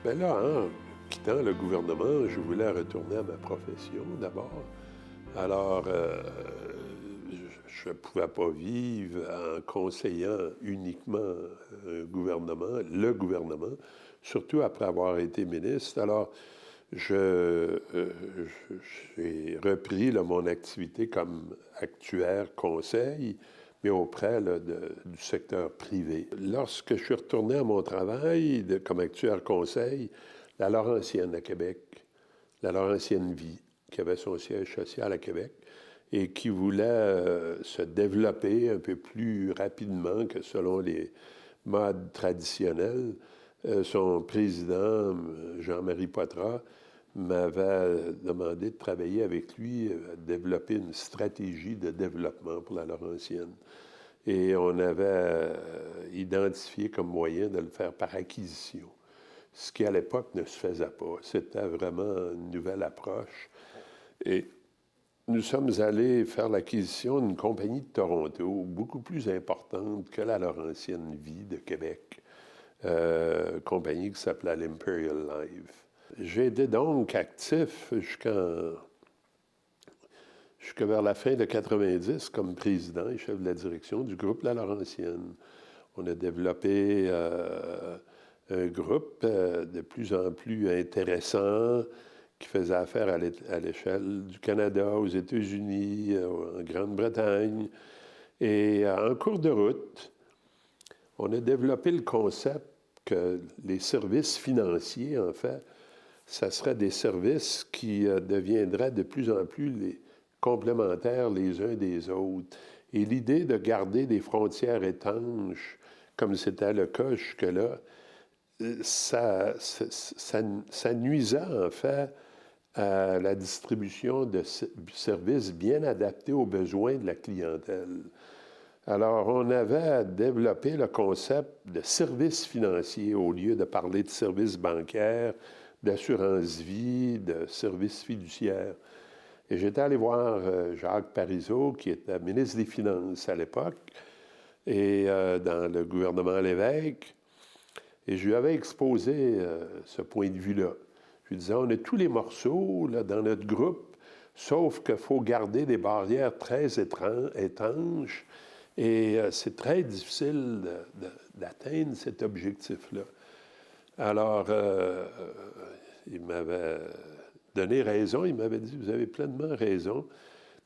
Bien là, en quittant le gouvernement, je voulais retourner à ma profession d'abord. Alors, je ne pouvais pas vivre en conseillant uniquement le gouvernement, surtout après avoir été ministre. Alors, j'ai repris là, mon activité comme actuaire conseil, mais auprès là, du secteur privé. Lorsque je suis retourné à mon travail comme actuaire conseil, la Laurentienne à Québec, la Laurentienne Vie, qui avait son siège social à Québec et qui voulait se développer un peu plus rapidement que selon les modes traditionnels, son président, Jean-Marie Poitras, m'avait demandé de travailler avec lui à développer une stratégie de développement pour la Laurentienne. Et on avait identifié comme moyen de le faire par acquisition, ce qui à l'époque ne se faisait pas. C'était vraiment une nouvelle approche. Et nous sommes allés faire l'acquisition d'une compagnie de Toronto, beaucoup plus importante que la Laurentienne Vie de Québec, compagnie qui s'appelait l'Imperial Life. J'ai été donc actif jusqu'à vers la fin de 90 comme président et chef de la direction du groupe La Laurentienne. On a développé un groupe de plus en plus intéressant qui faisait affaire à l'échelle du Canada, aux États-Unis, en Grande-Bretagne. Et en cours de route, on a développé le concept que les services financiers, en fait, ça serait des services qui deviendraient de plus en plus complémentaires les uns des autres. Et l'idée de garder des frontières étanches, comme c'était le cas jusque-là, ça nuisait en fait à la distribution de services bien adaptés aux besoins de la clientèle. Alors, on avait développé le concept de services financiers au lieu de parler de services bancaires, d'assurance vie, de services fiduciaires. Et j'étais allé voir Jacques Parizeau, qui était ministre des Finances à l'époque, et dans le gouvernement Lévesque, et je lui avais exposé ce point de vue-là. Je lui disais, on a tous les morceaux là, dans notre groupe, sauf qu'il faut garder des barrières très étanches, et c'est très difficile d'atteindre cet objectif-là. Alors, il m'avait donné raison, il m'avait dit, vous avez pleinement raison,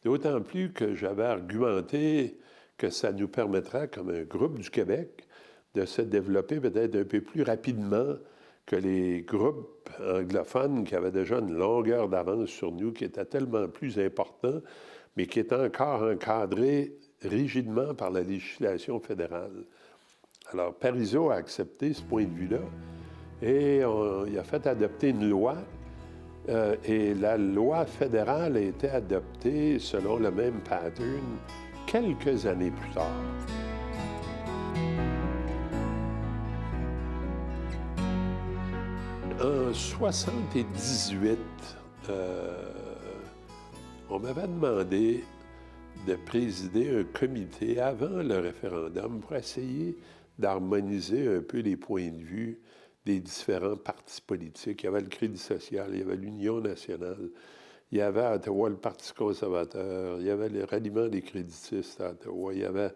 d'autant plus que j'avais argumenté que ça nous permettra, comme un groupe du Québec, de se développer peut-être un peu plus rapidement que les groupes anglophones qui avaient déjà une longueur d'avance sur nous, qui était tellement plus important, mais qui était encore encadré rigidement par la législation fédérale. Alors, Parizeau a accepté ce point de vue-là et il a fait adopter une loi et la loi fédérale a été adoptée selon le même pattern quelques années plus tard. En 1978, on m'avait demandé de présider un comité avant le référendum pour essayer d'harmoniser un peu les points de vue des différents partis politiques. Il y avait le Crédit social, il y avait l'Union nationale, il y avait à Ottawa le Parti conservateur, il y avait le ralliement des créditistes à Ottawa, il y avait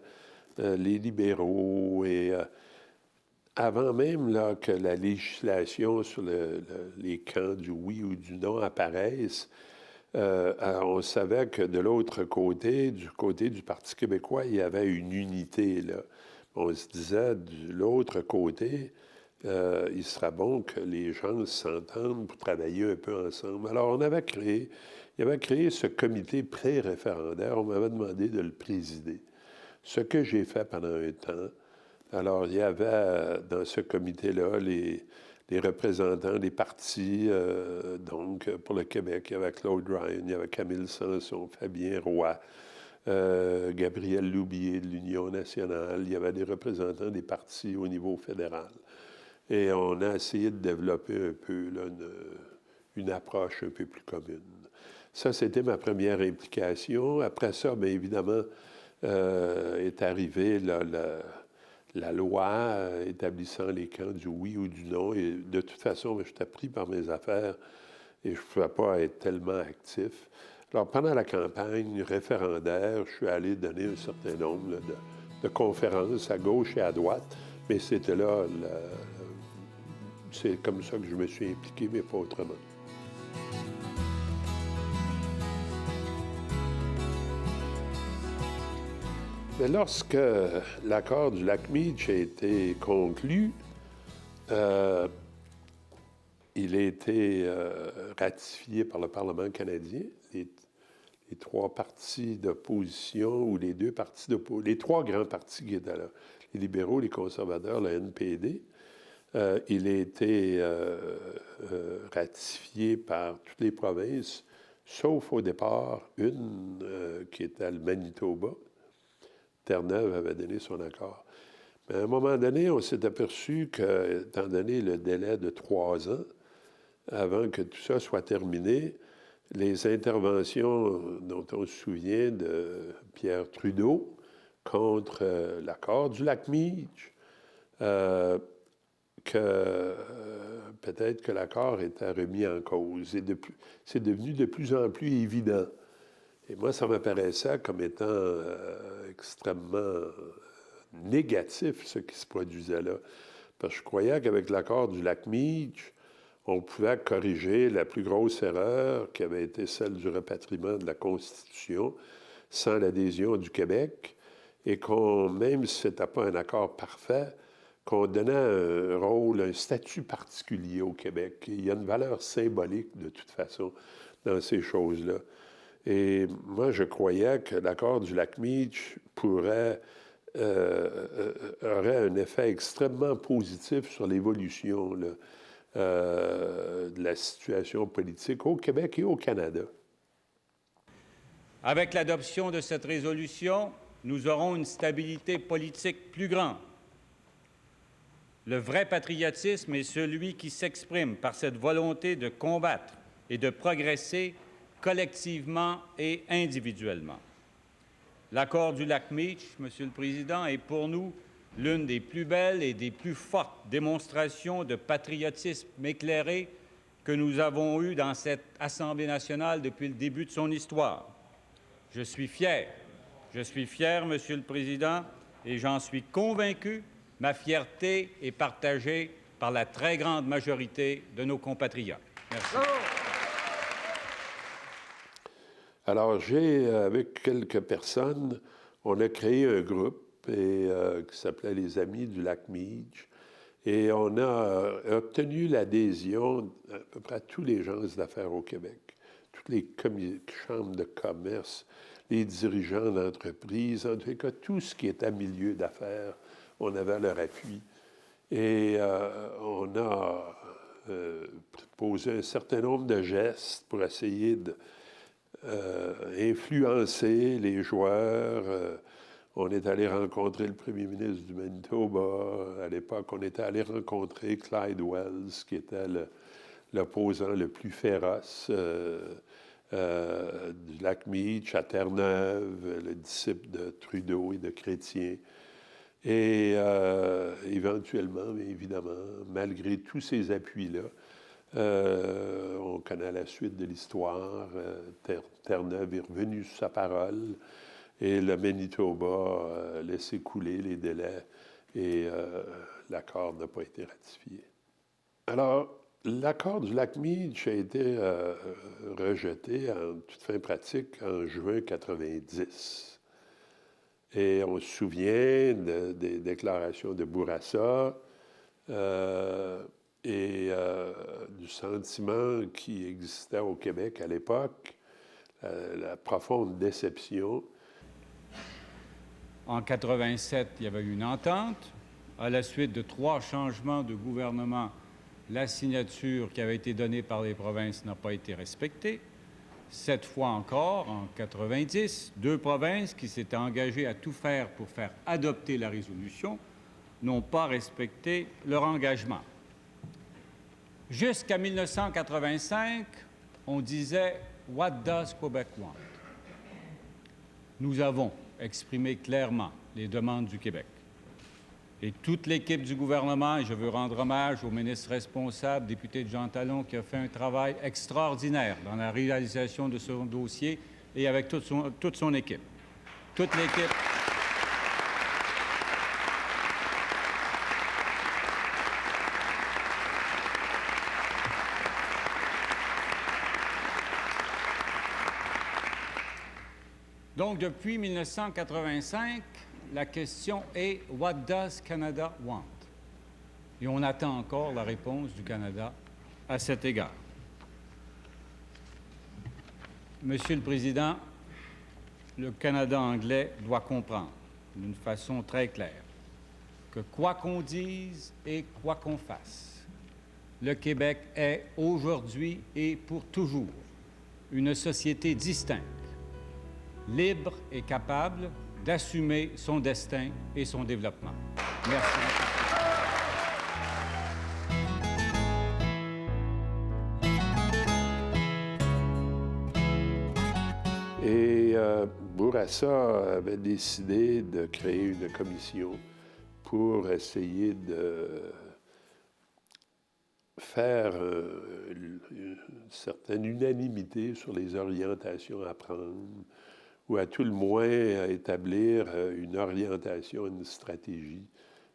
les libéraux et avant même là, que la législation sur les camps du oui ou du non apparaisse, on savait que de l'autre côté, du côté du Parti québécois, il y avait une unité. Là. On se disait, de l'autre côté, il serait bon que les gens s'entendent pour travailler un peu ensemble. Alors, il avait créé ce comité pré-référendaire. On m'avait demandé de le présider. Ce que j'ai fait pendant un temps. Alors, il y avait dans ce comité-là les représentants des partis, donc pour le Québec, il y avait Claude Ryan, il y avait Camille Sanson, Fabien Roy, Gabriel Loubier de l'Union nationale, il y avait des représentants des partis au niveau fédéral. Et on a essayé de développer un peu là, une approche un peu plus commune. Ça, c'était ma première implication. Après ça, bien évidemment, est arrivée la loi établissant les camps du oui ou du non. Et de toute façon, j'étais pris par mes affaires et je ne pouvais pas être tellement actif. Alors, pendant la campagne référendaire, je suis allé donner un certain nombre de conférences à gauche et à droite, mais c'était là, c'est comme ça que je me suis impliqué, mais pas autrement. Mais lorsque l'accord du Lac-Meech a été conclu, il a été ratifié par le Parlement canadien. Les trois partis d'opposition, ou les deux partis d'opposition, les trois grands partis qui étaient là, les libéraux, les conservateurs, le NPD, il a été ratifié par toutes les provinces, sauf au départ une qui était le Manitoba. Terre-Neuve avait donné son accord. Mais à un moment donné, on s'est aperçu que, étant donné le délai de 3 ans, avant que tout ça soit terminé, les interventions dont on se souvient de Pierre Trudeau contre l'accord du Lac-Meech, que peut-être que l'accord était remis en cause. Et c'est devenu de plus en plus évident. Et moi, ça m'apparaissait comme étant extrêmement négatif, ce qui se produisait là. Parce que je croyais qu'avec l'accord du Lac-Meech, on pouvait corriger la plus grosse erreur qui avait été celle du rapatriement de la Constitution sans l'adhésion du Québec, et même si ce n'était pas un accord parfait, qu'on donnait un rôle, un statut particulier au Québec. Il y a une valeur symbolique, de toute façon, dans ces choses-là. Et moi, je croyais que l'accord du Lac-Meech aurait un effet extrêmement positif sur l'évolution de la situation politique au Québec et au Canada. Avec l'adoption de cette résolution, nous aurons une stabilité politique plus grande. Le vrai patriotisme est celui qui s'exprime par cette volonté de combattre et de progresser collectivement et individuellement. L'accord du Lac-Meech, Monsieur le Président, est pour nous l'une des plus belles et des plus fortes démonstrations de patriotisme éclairé que nous avons eues dans cette Assemblée nationale depuis le début de son histoire. Je suis fier, Monsieur le Président, et j'en suis convaincu, ma fierté est partagée par la très grande majorité de nos compatriotes. Merci. Alors, avec quelques personnes, on a créé un groupe qui s'appelait les Amis du Lac-Meech, et on a obtenu l'adhésion à peu près tous les gens d'affaires au Québec, toutes les chambres de commerce, les dirigeants d'entreprises, en tout cas, tout ce qui était milieu d'affaires, on avait leur appui. Et on a posé un certain nombre de gestes pour essayer d'influencer les joueurs. On est allé rencontrer le premier ministre du Manitoba. À l'époque, on était allé rencontrer Clyde Wells, qui était l'opposant le plus féroce du Lac-Meech à Terre-Neuve, le disciple de Trudeau et de Chrétien. Et éventuellement, mais évidemment, malgré tous ces appuis-là, on connaît la suite de l'histoire. Terre-Neuve est revenu sur sa parole et le Manitoba a laissé couler les délais et l'accord n'a pas été ratifié. Alors, l'accord du Lac-Meech a été rejeté en toute fin pratique en juin 1990. Et on se souvient des déclarations de Bourassa et du sentiment qui existait au Québec à l'époque, la profonde déception. En 1987, il y avait eu une entente. À la suite de 3 changements de gouvernement, la signature qui avait été donnée par les provinces n'a pas été respectée. Cette fois encore, en 1990, 2 provinces qui s'étaient engagées à tout faire pour faire adopter la résolution n'ont pas respecté leur engagement. Jusqu'à 1985, on disait « What does Quebec want ?» Nous avons exprimé clairement les demandes du Québec. et toute l'équipe du gouvernement, et je veux rendre hommage au ministre responsable, député Jean Talon, qui a fait un travail extraordinaire dans la réalisation de ce dossier et avec toute son équipe. Toute l'équipe. Donc, depuis 1985, la question est « What does Canada want? » Et on attend encore la réponse du Canada à cet égard. Monsieur le Président, le Canada anglais doit comprendre d'une façon très claire que quoi qu'on dise et quoi qu'on fasse, le Québec est aujourd'hui et pour toujours une société distincte, libre et capable d'assumer son destin et son développement. Merci. Et Bourassa avait décidé de créer une commission pour essayer de faire une certaine unanimité sur les orientations à prendre, ou à tout le moins à établir une orientation, une stratégie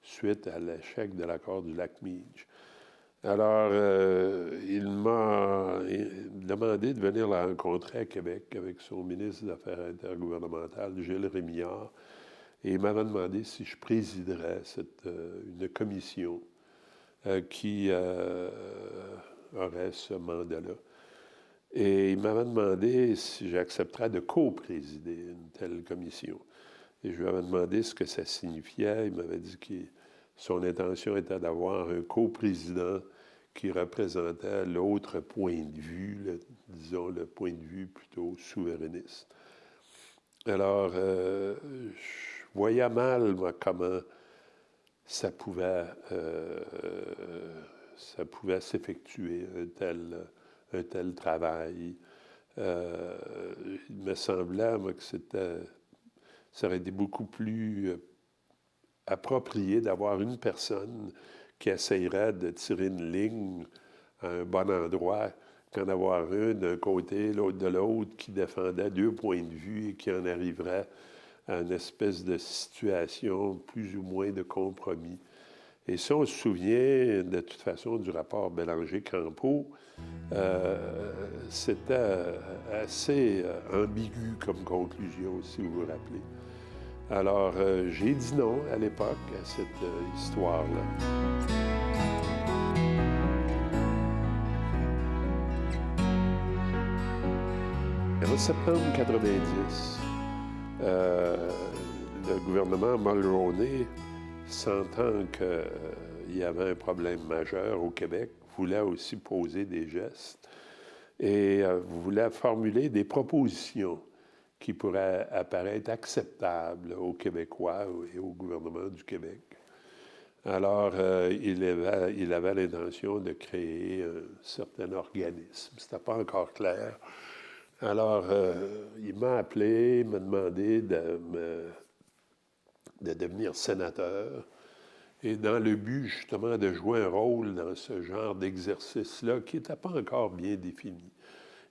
suite à l'échec de l'accord du lac Meech. Alors, il m'a demandé de venir la rencontrer à Québec avec son ministre des Affaires intergouvernementales, Gilles Rémillard, et il m'avait demandé si je présiderais une commission qui aurait ce mandat-là. Et il m'avait demandé si j'accepterais de co-présider une telle commission. Et je lui avais demandé ce que ça signifiait. Il m'avait dit que son intention était d'avoir un co-président qui représentait l'autre point de vue, disons le point de vue plutôt souverainiste. Alors, je voyais mal, moi, comment ça pouvait s'effectuer, un tel travail. Il me semblait, moi, que ça aurait été beaucoup plus approprié d'avoir une personne qui essayerait de tirer une ligne à un bon endroit qu'en avoir un d'un côté, l'autre de l'autre, qui défendait deux points de vue et qui en arriverait à une espèce de situation plus ou moins de compromis. Et si on se souvient, de toute façon, du rapport Bélanger-Campeau, c'était assez ambigu comme conclusion, si vous vous rappelez. Alors, j'ai dit non à l'époque à cette histoire-là. En septembre 1990, le gouvernement Mulroney, sentant qu'il y avait un problème majeur au Québec, voulait aussi poser des gestes et voulait formuler des propositions qui pourraient apparaître acceptables aux Québécois et au gouvernement du Québec. Alors, il avait l'intention de créer un certain organisme. Ce n'était pas encore clair. Alors, il m'a appelé, il m'a demandé de devenir sénateur, et dans le but, justement, de jouer un rôle dans ce genre d'exercice-là qui n'était pas encore bien défini.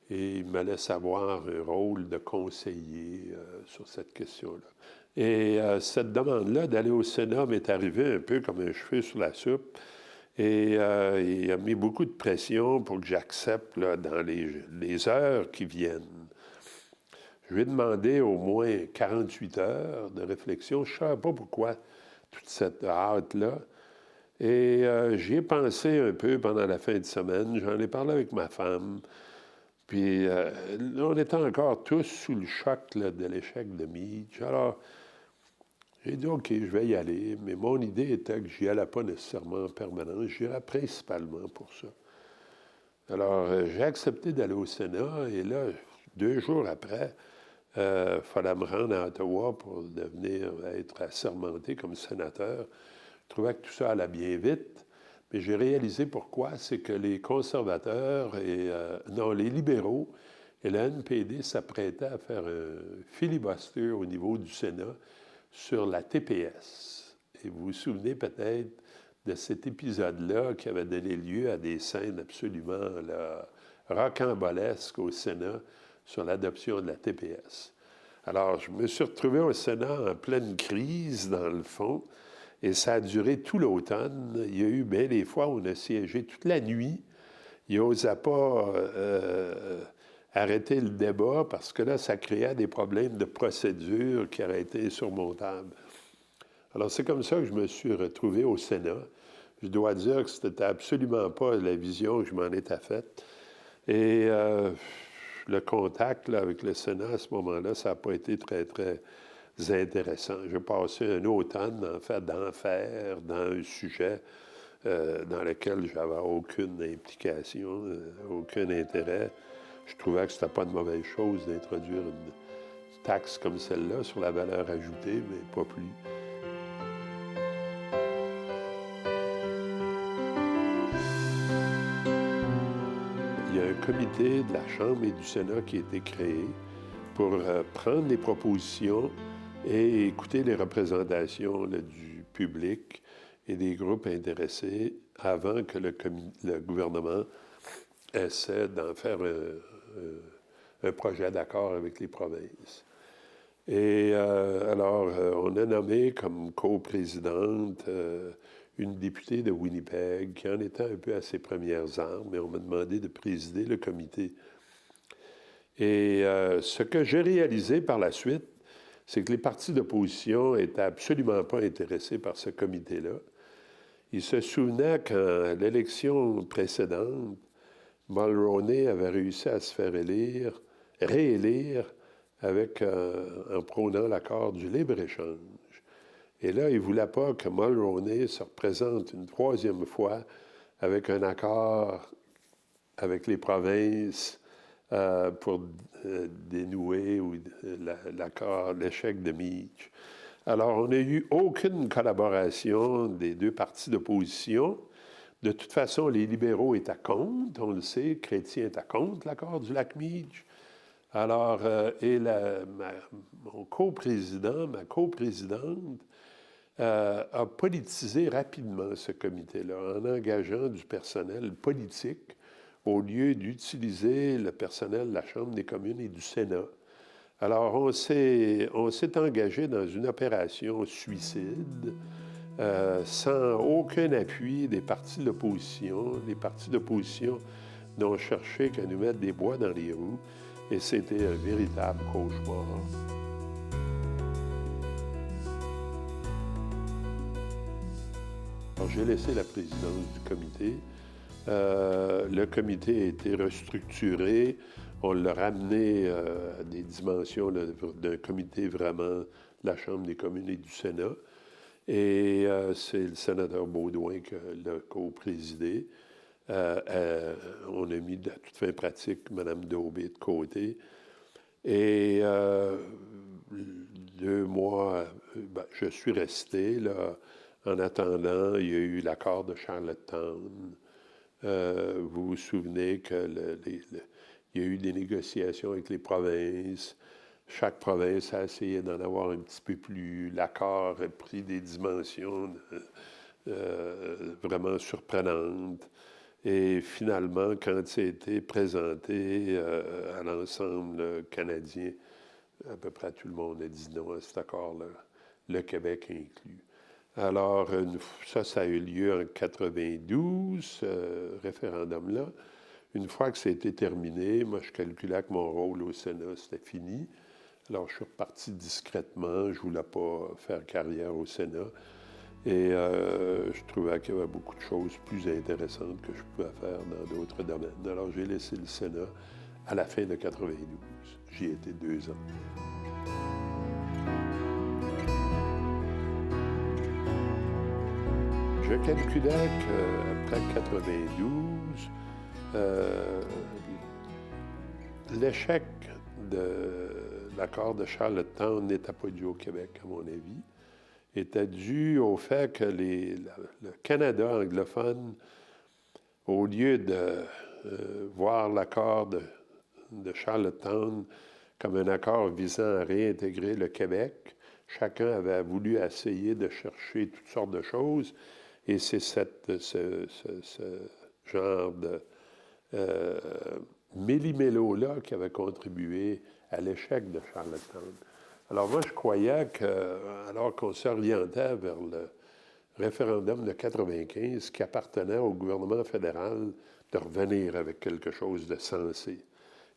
Et il me laisse avoir un rôle de conseiller sur cette question-là. Et cette demande-là d'aller au Sénat m'est arrivée un peu comme un cheveu sur la soupe. Et il a mis beaucoup de pression pour que j'accepte là, dans les heures qui viennent. Je lui ai demandé au moins 48 heures de réflexion. Je ne savais pas pourquoi toute cette hâte-là. Et j'y ai pensé un peu pendant la fin de semaine. J'en ai parlé avec ma femme. Puis on était encore tous sous le choc là, de l'échec de Meech. Alors, j'ai dit, OK, je vais y aller. Mais mon idée était que je n'y allais pas nécessairement en permanence. J'irais principalement pour ça. Alors, j'ai accepté d'aller au Sénat. Et là, 2 jours après, il fallait me rendre à Ottawa pour être assermenté comme sénateur. Je trouvais que tout ça allait bien vite. Mais j'ai réalisé pourquoi. C'est que les conservateurs les libéraux et la NPD s'apprêtaient à faire un filibuster au niveau du Sénat sur la TPS. Et vous vous souvenez peut-être de cet épisode-là qui avait donné lieu à des scènes absolument là, rocambolesques au Sénat sur l'adoption de la TPS. Alors, je me suis retrouvé au Sénat en pleine crise, dans le fond, et ça a duré tout l'automne. Il y a eu bien des fois où on a siégé toute la nuit. Il n'osait pas arrêter le débat parce que là, ça créait des problèmes de procédure qui auraient été insurmontables. Alors, c'est comme ça que je me suis retrouvé au Sénat. Je dois dire que ce n'était absolument pas la vision que je m'en étais faite. Et le contact là, avec le Sénat à ce moment-là, ça n'a pas été très, très intéressant. J'ai passé un automne, en fait, d'enfer dans un sujet dans lequel je n'avais aucune implication, aucun intérêt. Je trouvais que ce n'était pas une mauvaise chose d'introduire une taxe comme celle-là sur la valeur ajoutée, mais pas plus. Il y a un comité de la Chambre et du Sénat qui a été créé pour prendre les propositions et écouter les représentations là, du public et des groupes intéressés avant que le gouvernement essaie d'en faire un projet d'accord avec les provinces. Et alors, on a nommé comme coprésidente une députée de Winnipeg qui en était un peu à ses premières armes, et on m'a demandé de présider le comité. Et ce que j'ai réalisé par la suite, c'est que les partis d'opposition n'étaient absolument pas intéressés par ce comité-là. Ils se souvenaient qu'à l'élection précédente, Mulroney avait réussi à se faire réélire en prônant l'accord du libre-échange. Et là, il ne voulait pas que Mulroney se représente une troisième fois avec un accord avec les provinces pour dénouer l'accord, l'échec de Meach. Alors, on n'a eu aucune collaboration des deux partis d'opposition. De toute façon, les libéraux étaient contre, on le sait, Chrétien était contre l'accord du lac Meach. Alors, mon coprésident, ma coprésidente, a politisé rapidement ce comité-là en engageant du personnel politique au lieu d'utiliser le personnel de la Chambre des communes et du Sénat. Alors, on s'est engagé dans une opération suicide sans aucun appui des partis de l'opposition. Les partis d'opposition n'ont cherché qu'à nous mettre des bois dans les roues, et c'était un véritable cauchemar. Alors, j'ai laissé la présidence du comité. Le comité a été restructuré. On l'a ramené à des dimensions d'un comité vraiment de la Chambre des communes et du Sénat. Et c'est le sénateur Baudouin qui l'a co-présidé. On a mis de toute fin pratique Mme Daubé de côté. Et 2 mois, je suis resté là. En attendant, il y a eu l'accord de Charlottetown. Vous vous souvenez qu'il y a eu des négociations avec les provinces. Chaque province a essayé d'en avoir un petit peu plus. L'accord a pris des dimensions vraiment surprenantes. Et finalement, quand ça a été présenté à l'ensemble canadien, à peu près tout le monde a dit non à cet accord-là, le Québec inclus. Alors, ça a eu lieu en 92, ce référendum-là. Une fois que ça a été terminé, moi, je calculais que mon rôle au Sénat, c'était fini. Alors, je suis reparti discrètement. Je ne voulais pas faire carrière au Sénat. Et je trouvais qu'il y avait beaucoup de choses plus intéressantes que je pouvais faire dans d'autres domaines. Alors, j'ai laissé le Sénat à la fin de 92. J'y ai été 2 ans. Je calculais qu'après 92, l'échec de l'accord de Charlottetown n'était pas dû au Québec, à mon avis, était dû au fait que le Canada anglophone, au lieu de voir l'accord de Charlottetown comme un accord visant à réintégrer le Québec, chacun avait voulu essayer de chercher toutes sortes de choses, et c'est ce genre de méli-mélo-là qui avait contribué à l'échec de Charlottetown. Alors moi, je croyais que, alors qu'on s'orientait vers le référendum de 95, qui appartenait au gouvernement fédéral de revenir avec quelque chose de sensé.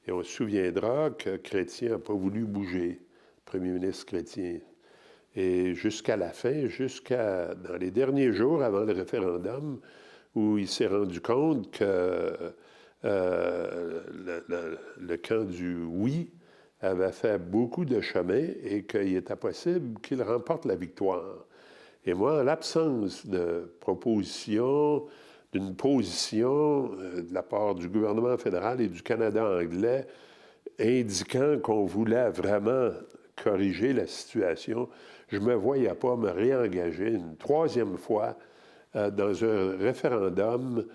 Et on se souviendra que Chrétien n'a pas voulu bouger, le premier ministre Chrétien. Et jusqu'à la fin, dans les derniers jours avant le référendum, où il s'est rendu compte que le camp du oui avait fait beaucoup de chemin et qu'il était possible qu'il remporte la victoire. Et moi, en l'absence de proposition, d'une position de la part du gouvernement fédéral et du Canada anglais indiquant qu'on voulait vraiment corriger la situation, je ne me voyais pas me réengager une troisième fois dans un référendum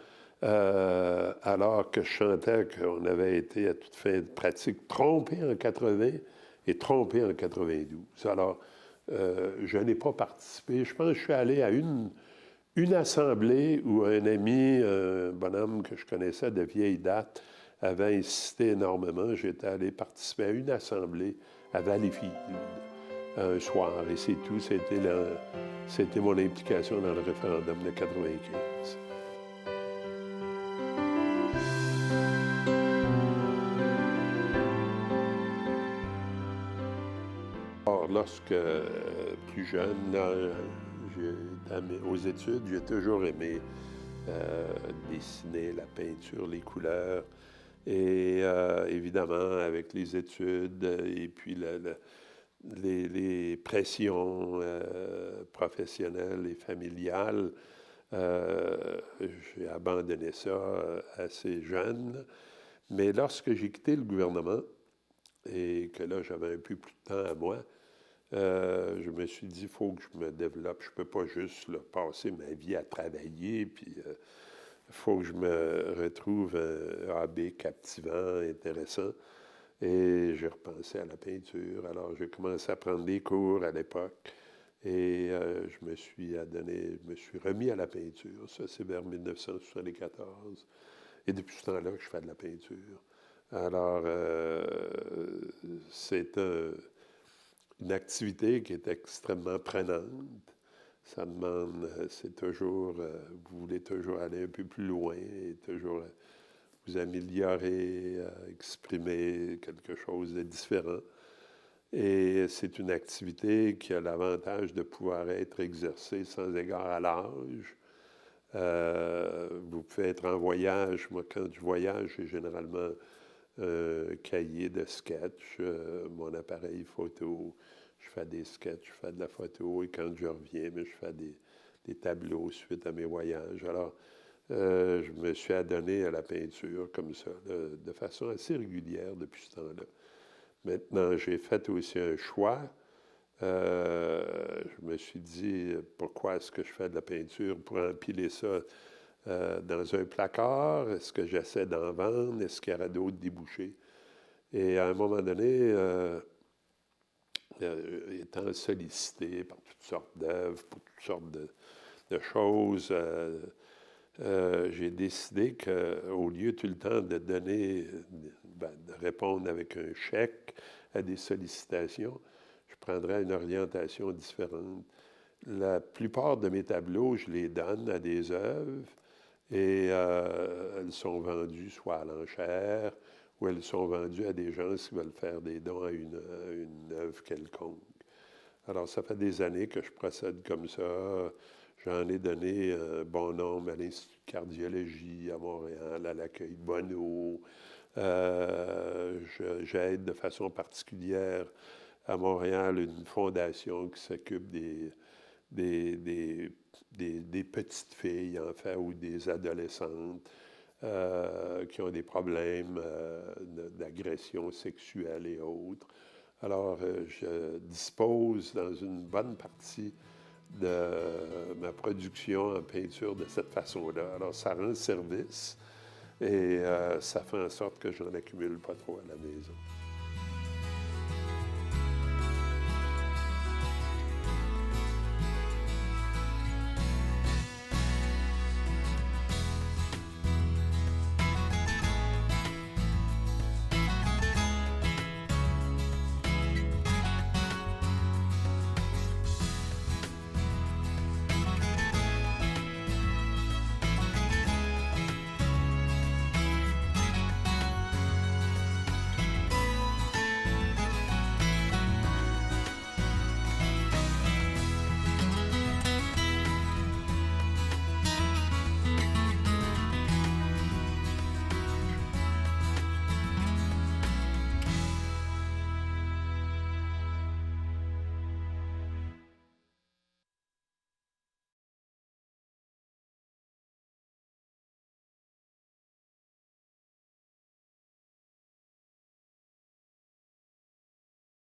alors que je chantais qu'on avait été à toute fin de pratique trompé en 80 et trompé en 92. Alors, je n'ai pas participé. Je pense que je suis allé à une assemblée où un ami, un bonhomme que je connaissais de vieille date, avait insisté énormément. J'étais allé participer à une assemblée à Valleyfield un soir, et c'est tout. C'était mon implication dans le référendum de 95. Alors, lorsque plus jeune, là, aux études, j'ai toujours aimé dessiner, la peinture, les couleurs. Et évidemment, avec les études et puis les pressions professionnelles et familiales, j'ai abandonné ça assez jeune. Mais lorsque j'ai quitté le gouvernement et que là, j'avais un peu plus de temps à moi, je me suis dit, il faut que je me développe. Je ne peux pas juste là, passer ma vie à travailler, puis il faut que je me retrouve un hobby captivant, intéressant. Et j'ai repensé à la peinture. Alors, j'ai commencé à prendre des cours à l'époque. Et je me suis remis à la peinture. Ça, c'est vers 1974. Et depuis ce temps-là que je fais de la peinture. Alors, c'est une activité qui est extrêmement prenante. Ça demande, c'est toujours, vous voulez toujours aller un peu plus loin et toujours vous améliorer, exprimer quelque chose de différent. Et c'est une activité qui a l'avantage de pouvoir être exercée sans égard à l'âge. Vous pouvez être en voyage. Moi, quand je voyage, j'ai généralement un cahier de sketch, mon appareil photo. Je fais des sketchs, je fais de la photo, et quand je reviens, je fais des tableaux suite à mes voyages. Alors, je me suis adonné à la peinture comme ça, de façon assez régulière depuis ce temps-là. Maintenant, j'ai fait aussi un choix. Je me suis dit, pourquoi est-ce que je fais de la peinture pour empiler ça dans un placard? Est-ce que j'essaie d'en vendre? Est-ce qu'il y aura d'autres débouchés? Et à un moment donné, étant sollicité par toutes sortes d'œuvres, pour toutes sortes de choses, j'ai décidé qu'au lieu tout le temps de donner, de répondre avec un chèque à des sollicitations, je prendrais une orientation différente. La plupart de mes tableaux, je les donne à des œuvres et elles sont vendues soit à l'enchère ou elles sont vendues à des gens qui veulent faire des dons à une œuvre quelconque. Alors, ça fait des années que je procède comme ça. J'en ai donné un bon nombre à l'Institut de cardiologie à Montréal, à l'accueil Bonneau. J'aide de façon particulière à Montréal une fondation qui s'occupe des petites filles, en fait, ou des adolescentes qui ont des problèmes d'agression sexuelle et autres. Alors, je dispose dans une bonne partie de ma production en peinture de cette façon-là. Alors, ça rend service et ça fait en sorte que je n'en accumule pas trop à la maison.